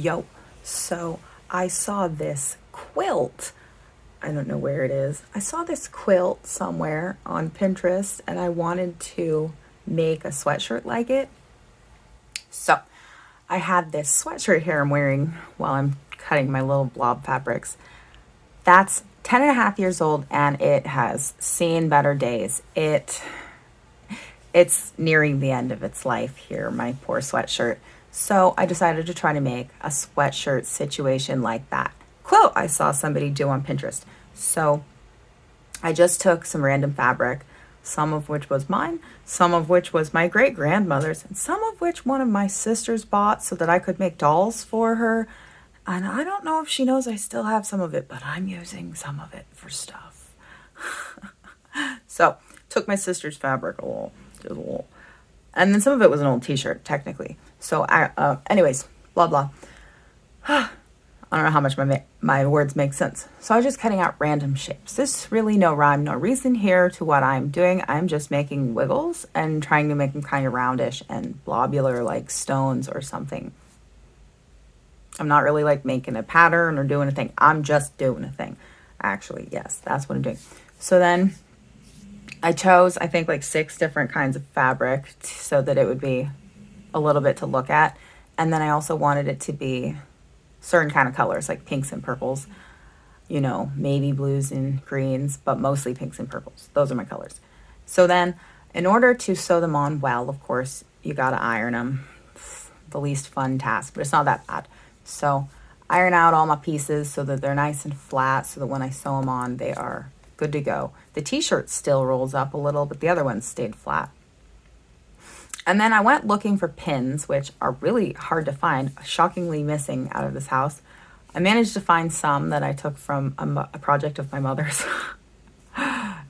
Yo, so I saw this quilt. I don't know where it is. I saw this quilt somewhere on Pinterest and I wanted to make a sweatshirt like it. So I had this sweatshirt here I'm wearing while I'm cutting my little blob fabrics. That's 10 and a half years old and it has seen better days. It's nearing the end of its life here, my poor sweatshirt. So I decided to try to make a sweatshirt situation like that quilt I saw somebody do on Pinterest. So I just took some random fabric, some of which was mine, some of which was my great grandmother's, and some of which one of my sisters bought so that I could make dolls for her. And I don't know if she knows I still have some of it, but I'm using some of it for stuff. So took my sister's fabric a little, and then some of it was an old t-shirt technically. So anyways, blah blah. I don't know how much my words make sense. So I was just cutting out random shapes. There's really no rhyme, no reason here to what I'm doing. I'm just making wiggles and trying to make them kind of roundish and blobular like stones or something. I'm not really like making a pattern or doing a thing. I'm just doing a thing. Actually, yes, that's what I'm doing. So then I chose, I think, like 6 different kinds of fabric so that it would be a little bit to look at. And then I also wanted it to be certain kind of colors, like pinks and purples, maybe blues and greens, but mostly pinks and purples. Those are my colors. So then in order to sew them on well, of course, you got to iron them. The least fun task, but it's not that bad. So iron out all my pieces so that they're nice and flat so that when I sew them on, they are good to go. The t-shirt still rolls up a little, but the other ones stayed flat. And then I went looking for pins, which are really hard to find, shockingly missing out of this house. I managed to find some that I took from a project of my mother's.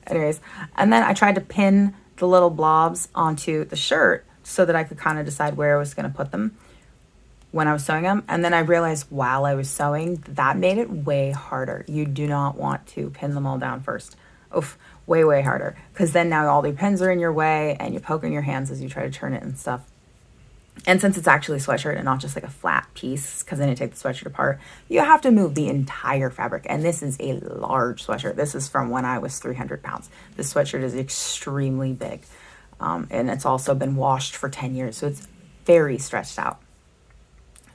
Anyways, and then I tried to pin the little blobs onto the shirt so that I could kind of decide where I was going to put them when I was sewing them. And then I realized while I was sewing, that made it way harder. You do not want to pin them all down first. Oof, way, way harder. Because then now all the pins are in your way and you're poking your hands as you try to turn it and stuff. And since it's actually a sweatshirt and not just like a flat piece, because then you take the sweatshirt apart, you have to move the entire fabric. And this is a large sweatshirt. This is from when I was 300 pounds. This sweatshirt is extremely big. And it's also been washed for 10 years. So it's very stretched out.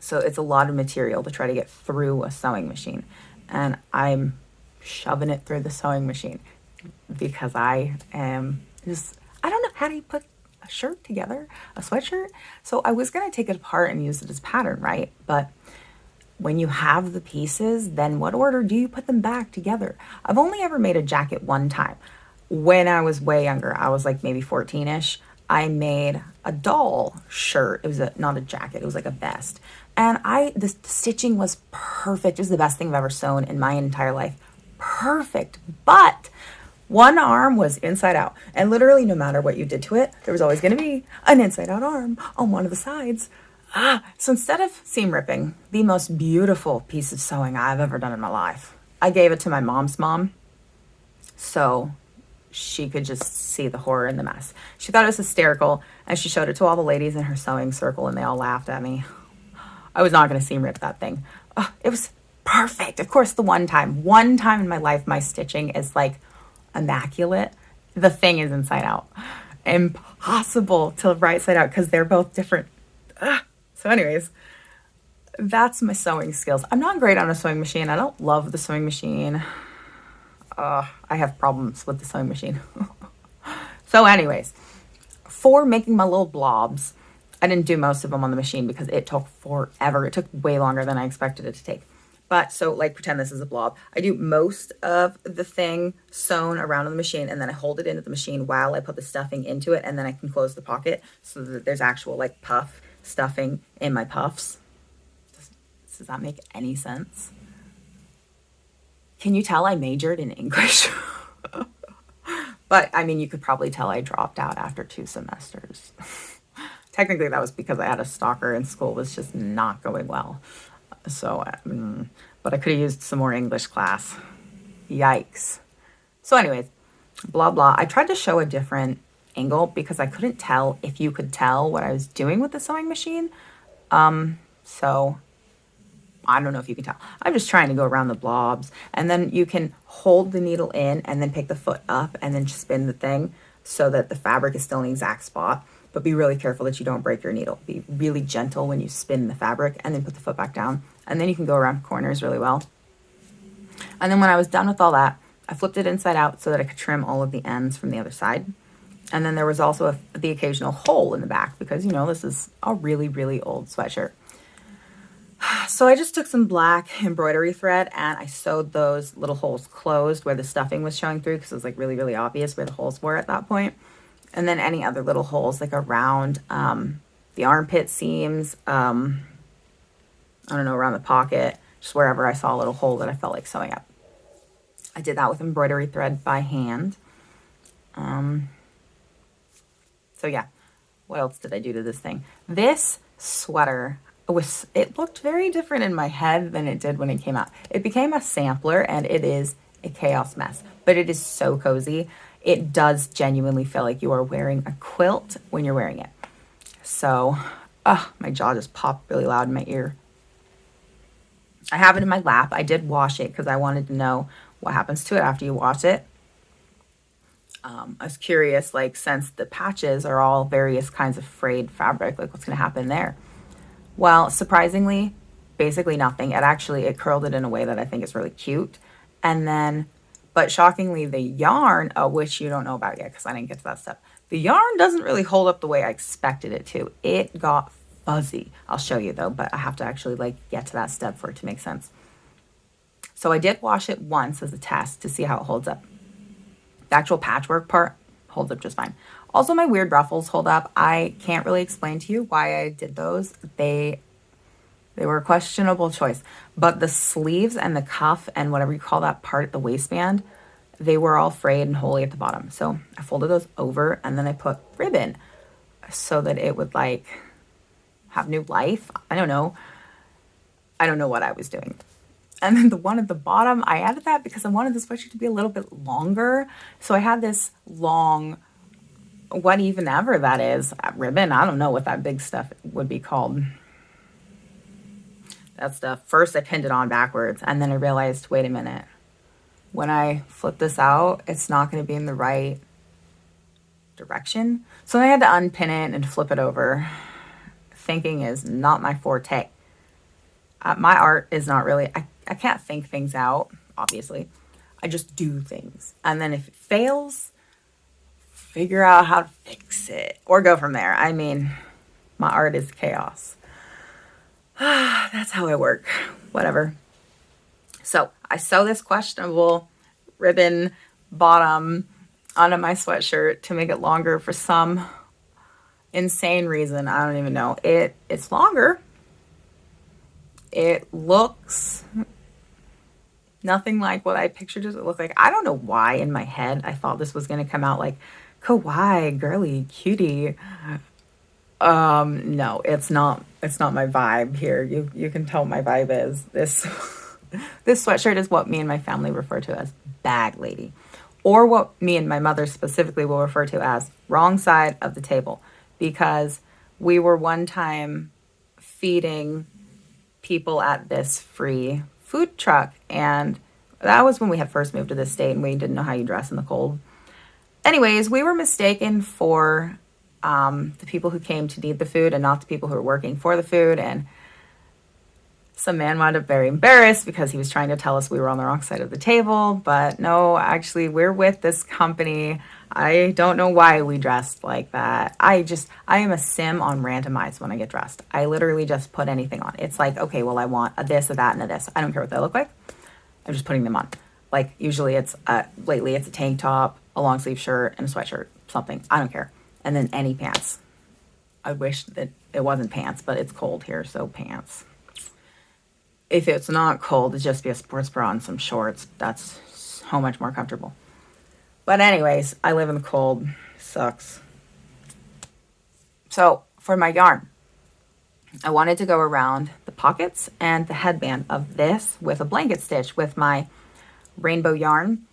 So it's a lot of material to try to get through a sewing machine. And I'm shoving it through the sewing machine because I am just, I don't know how do you put a shirt together, a sweatshirt. So I was going to take it apart and use it as pattern, right? But when you have the pieces, then what order do you put them back together? I've only ever made a jacket one time. When I was way younger, I was like maybe 14-ish. I made a doll shirt. It was not a jacket. It was like a vest. And the stitching was perfect. It was the best thing I've ever sewn in my entire life. Perfect. But one arm was inside out. And literally no matter what you did to it, there was always going to be an inside out arm on one of the sides. So instead of seam ripping, the most beautiful piece of sewing I've ever done in my life, I gave it to my mom's mom. So she could just see the horror and the mess. She thought it was hysterical, and she showed it to all the ladies in her sewing circle, and they all laughed at me. I was not going to seam rip that thing. It was perfect. Of course, the one time in my life, my stitching is like immaculate. The thing is inside out. Impossible to right side out because they're both different. So anyways, that's my sewing skills. I'm not great on a sewing machine. I don't love the sewing machine. I have problems with the sewing machine. So anyways, for making my little blobs, I didn't do most of them on the machine because it took forever. It took way longer than I expected it to take. But so like pretend this is a blob. I do most of the thing sewn around on the machine and then I hold it into the machine while I put the stuffing into it and then I can close the pocket so that there's actual like puff stuffing in my puffs. Does that make any sense? Can you tell I majored in English? But I mean, you could probably tell I dropped out after 2 semesters. Technically, that was because I had a stalker and school was just not going well. So, but I could have used some more English class. Yikes. So anyways, blah, blah. I tried to show a different angle because I couldn't tell if you could tell what I was doing with the sewing machine. So I don't know if you can tell. I'm just trying to go around the blobs. And then you can hold the needle in and then pick the foot up and then spin the thing so that the fabric is still in the exact spot. But be really careful that you don't break your needle. Be really gentle when you spin the fabric and then put the foot back down. And then you can go around corners really well. And then when I was done with all that, I flipped it inside out so that I could trim all of the ends from the other side. And then there was also the occasional hole in the back because, you know, this is a really, really old sweatshirt. So I just took some black embroidery thread and I sewed those little holes closed where the stuffing was showing through because it was like really, really obvious where the holes were at that point. And then any other little holes like around the armpit seams, I don't know, around the pocket, just wherever I saw a little hole that I felt like sewing up. I did that with embroidery thread by hand. So yeah, what else did I do to this thing? This sweater it looked very different in my head than it did when it came out. It became a sampler and it is a chaos mess, but it is so cozy. It does genuinely feel like you are wearing a quilt when you're wearing it. So, my jaw just popped really loud in my ear. I have it in my lap. I did wash it because I wanted to know what happens to it after you wash it. I was curious, like, since the patches are all various kinds of frayed fabric, like what's going to happen there? Well, surprisingly, basically nothing. It curled it in a way that I think is really cute. And then, but shockingly, the yarn, which you don't know about yet because I didn't get to that step. The yarn doesn't really hold up the way I expected it to. It got fuzzy. I'll show you though, but I have to actually like get to that step for it to make sense. So I did wash it once as a test to see how it holds up. The actual patchwork part holds up just fine. Also, my weird ruffles hold up. I can't really explain to you why I did those. They were a questionable choice. But the sleeves and the cuff and whatever you call that part at the waistband, they were all frayed and holy at the bottom. So I folded those over and then I put ribbon so that it would like have new life. I don't know what I was doing. And then the one at the bottom, I added that because I wanted the sweatshirt to be a little bit longer. So I had this long, what even ever that is, ribbon. I don't know what that big stuff would be called. That stuff. First I pinned it on backwards and then I realized, wait a minute. When I flip this out, it's not going to be in the right direction. So I had to unpin it and flip it over. Thinking is not my forte. My art is not really, I can't think things out, obviously. I just do things. And then if it fails, figure out how to fix it or go from there. I mean, my art is chaos. That's how I work. Whatever. So I sew this questionable ribbon bottom onto my sweatshirt to make it longer for some insane reason. I don't even know. It's longer. It looks nothing like what I pictured it look like. I don't know why in my head I thought this was going to come out like kawaii, girly, cutie. No, it's not my vibe here. You can tell my vibe is this. This sweatshirt is what me and my family refer to as bag lady, or what me and my mother specifically will refer to as wrong side of the table, because we were one time feeding people at this free food truck, and that was when we had first moved to this state and we didn't know how you dress in the cold. Anyways, we were mistaken for the people who came to need the food and not the people who were working for the food, and some man wound up very embarrassed because he was trying to tell us we were on the wrong side of the table. But no, actually, we're with this company. I don't know why we dressed like that. I am a sim on randomize when I get dressed. I literally just put anything on. It's like, okay, well, I want a this, a that, and a this. I don't care what they look like. I'm just putting them on. Like, usually lately it's a tank top, a long sleeve shirt, and a sweatshirt, something. I don't care. And then any pants. I wish that it wasn't pants, but it's cold here, so pants. If it's not cold, it'd just be a sports bra and some shorts. That's so much more comfortable. But anyways, I live in the cold. Sucks. So for my yarn, I wanted to go around the pockets and the headband of this with a blanket stitch with my rainbow yarn.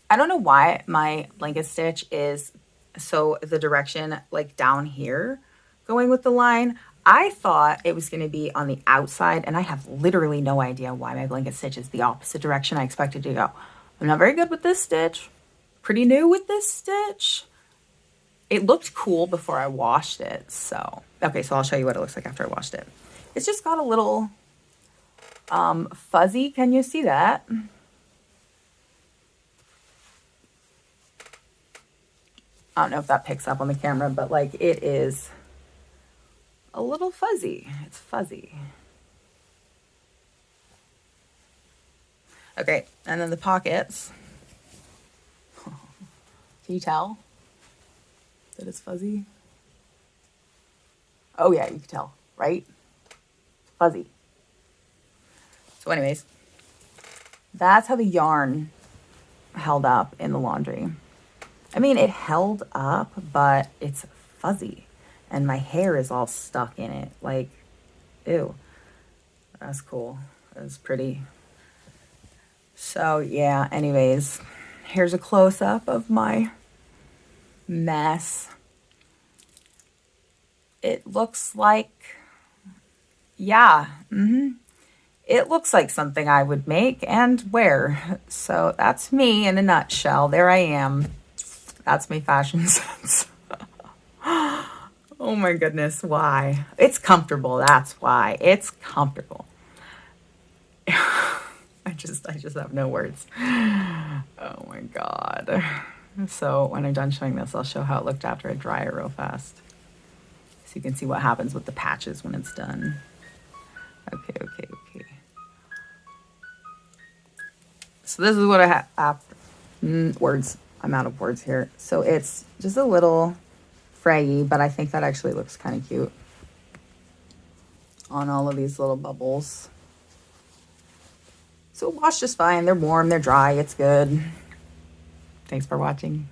I don't know why my blanket stitch is so the direction like down here going with the line. I thought it was going to be on the outside, and I have literally no idea why my blanket stitch is the opposite direction I expected to go. I'm not very good with this stitch. Pretty new with this stitch. It looked cool before I washed it, so. Okay, so I'll show you what it looks like after I washed it. It's just got a little fuzzy. Can you see that? I don't know if that picks up on the camera, but like it is a little fuzzy. It's fuzzy. Okay, and then the pockets. Can you tell that it's fuzzy? Oh yeah, you can tell, right? Fuzzy. So anyways, that's how the yarn held up in the laundry. I mean, it held up, but it's fuzzy. And my hair is all stuck in it. Like, ew. That's cool. That's pretty. So, yeah, anyways, here's a close-up of my mess. It looks like, yeah, it looks like something I would make and wear. So that's me in a nutshell. There I am. That's my fashion sense. Oh my goodness, why? It's comfortable, that's why. It's comfortable. I just have no words. Oh my God. So when I'm done showing this, I'll show how it looked after I dry it real fast. So you can see what happens with the patches when it's done. Okay. So this is what I have. Words. I'm out of words here. So it's just a little frayy, but I think that actually looks kind of cute on all of these little bubbles. So it washed just fine. They're warm, they're dry, it's good. Thanks for watching.